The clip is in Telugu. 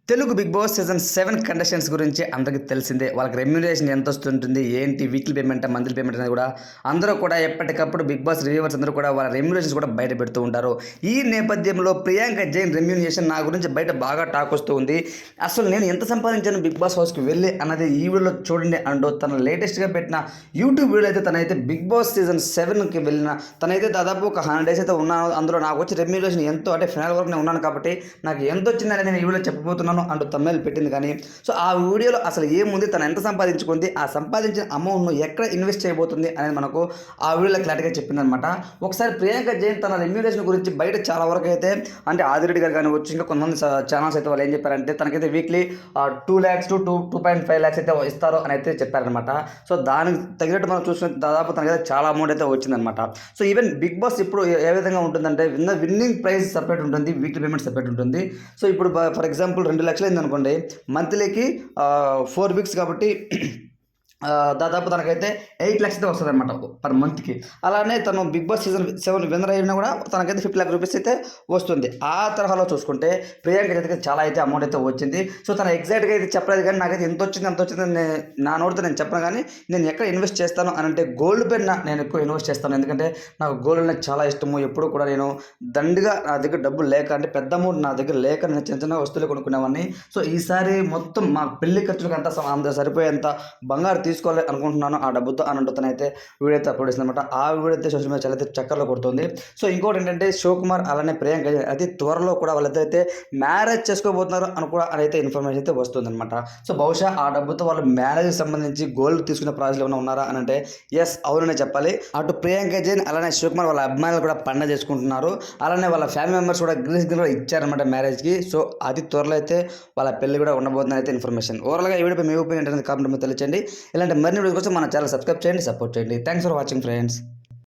Telugu Bigg Boss season 7 contestants గురించి అందరికీ తెలిసిందే. వాళ్ళకి రెమ్యూనరేషన్ ఎంత వస్తుంటుంది, ఏంటి, వీక్లీ పేమెంట్, మంత్లీ పేమెంట్ అనేది కూడా అందరూ కూడా ఎప్పటికప్పుడు బిగ్ బాస్ రివ్యూవర్స్ అందరూ కూడా వాళ్ళ రెమ్యూనరేషన్స్ కూడా బయట పెడుతూ ఉంటారు. ఈ నేపథ్యంలో ప్రియాంక జైన్ రెమ్యూనరేషన్ నా గురించి బయట బాగా టాక్ వస్తూ ఉంది. అసలు నేను ఎంత సంపాదించాను బిగ్ బాస్ హౌస్కి వెళ్ళి అన్నది ఈ వీడియోలో చూడండి అంటూ తన లేటెస్ట్గా పెట్టిన యూట్యూబ్ వీడియో అయితే తనైతే బిగ్ బాస్ సీజన్ 7కి వెళ్ళిన తనైతే దాదాపు ఒక 100 days అయితే ఉన్నాను. అందులో నాకు వచ్చి రెమ్యూనరేషన్ ఎంతో అంటే ఫైనల్ వరకు నేను ఉన్నాను కాబట్టి నాకు ఎంత వచ్చిందని నేను ఈ వీడియో చెప్పబోతున్నాను అంటూ తమ్ముళ్ళు పెట్టింది. కానీ సో ఆ వీడియోలో అసలు ఏముంది, తను ఎంత సంపాదించుకుంది, ఆ సంపాదించిన అమౌంట్ను ఎక్కడ ఇన్వెస్ట్ చేయబోతుంది అనేది మనకు ఆ వీడియోలో క్లారిటీగా చెప్పిందనమాట. ఒకసారి ప్రియాంక జైన్ తన రెమ్యూనరేషన్ గురించి బయట చాలా వరకు అయితే అంటే ఆదిరెడ్డి గారు కానివచ్చు, ఇంకా కొంతమంది ఛానల్స్ అయితే వాళ్ళు ఏం చెప్పారంటే తనకైతే వీక్లీ 2 lakhs to 2.5 lakhs అయితే ఇస్తారు అని అయితే చెప్పారనమాట. సో దానికి తగినట్టు మనం చూసుకుంటే దాదాపు తనకైతే చాలా అమౌంట్ అయితే వచ్చిందనమాట. సో ఈవెన్ బిగ్ బాస్ ఇప్పుడు ఏ విధంగా ఉంటుందంటే విన్నింగ్ ప్రైజ్ సపరేట్ ఉంటుంది, వీక్లీ పేమెంట్ సపరేట్ ఉంటుంది. సో ఇప్పుడు ఫర్ ఎగ్జాంపుల్ 2 లక్షలు అయిందనుకోండి, మంత్లీకి 4 weeks కాబట్టి దాదాపు తనకైతే 8 lakhs అయితే వస్తుంది అనమాట పర్ మంత్కి. అలానే తను బిగ్ బాస్ సీజన్ 7 విన్నర్ అయినా కూడా తనకైతే 50 lakh rupees అయితే వస్తుంది. ఆ తరహాలో చూసుకుంటే ప్రియాంక అయితే చాలా అయితే అమౌంట్ అయితే వచ్చింది. సో తను ఎగ్జాక్ట్గా అయితే చెప్పలేదు, కానీ నాకైతే ఎంత వచ్చింది నా నోటితో నేను చెప్పను. కానీ నేను ఎక్కడ ఇన్వెస్ట్ చేస్తాను అని అంటే గోల్డ్ పైన నేను ఎక్కువ ఇన్వెస్ట్ చేస్తాను. ఎందుకంటే నాకు గోల్డ్ అనేది చాలా ఇష్టము. ఎప్పుడు కూడా నేను దండిగా నా దగ్గర డబ్బులు లేక, అంటే పెద్ద అమౌంట్ నా దగ్గర లేక నేను చిన్న చిన్న వస్తువులు కొనుక్కునేవాడిని. సో ఈసారి మొత్తం మా పెళ్లి ఖర్చులకు అంతా సరిపోయేంత బంగారు తీసుకోవాలి అనుకుంటున్నాను ఆ డబ్బుతో అని అంటున్నానైతే వీడియో అయితే అప్లోడ్ చేసింది అనమాట. ఆ వీడియో అయితే సోషల్ మీడియా చాలా అయితే చక్కర్లో కొడుతుంది. సో ఇంకోటి ఏంటంటే శివకుమార్ అలానే ప్రియాంక అతి త్వరలో కూడా వాళ్ళైతే మ్యారేజ్ చేసుకోబోతున్నారు అని కూడా అయితే ఇన్ఫర్మేషన్ అయితే వస్తుంది అనమాట. సో బహుశా ఆ డబ్బుతో వాళ్ళు మ్యారేజ్కి సంబంధించి గోల్డ్ తీసుకునే ప్రాసెస్లో ఏమైనా ఉన్నారా అని అంటే ఎస్ అవుననే చెప్పాలి. అటు ప్రియాంక జైన్ అలానే శివకుమార్ వాళ్ళ అభిమానులు కూడా పండగ చేసుకుంటున్నారు. అలానే వాళ్ళ ఫ్యామిలీ మెంబర్స్ కూడా గ్రీస్ కూడా ఇచ్చారనమాట మ్యారేజ్కి. సో అతి త్వరలో అయితే వాళ్ళ పెళ్లి కూడా ఉండబోతుంది అయితే ఇన్ఫర్మేషన్. ఓవరాల్గా ఈ వీడియోపై మీ ఒపీనియన్ అనేది కామెంట్ తెలియచేయండి. ఇలాంటి మరిన్ని వీడియోస్ కోసం మన ఛానల్ సబ్స్క్రైబ్ చేయండి, సపోర్ట్ చేయండి. Thanks for watching friends.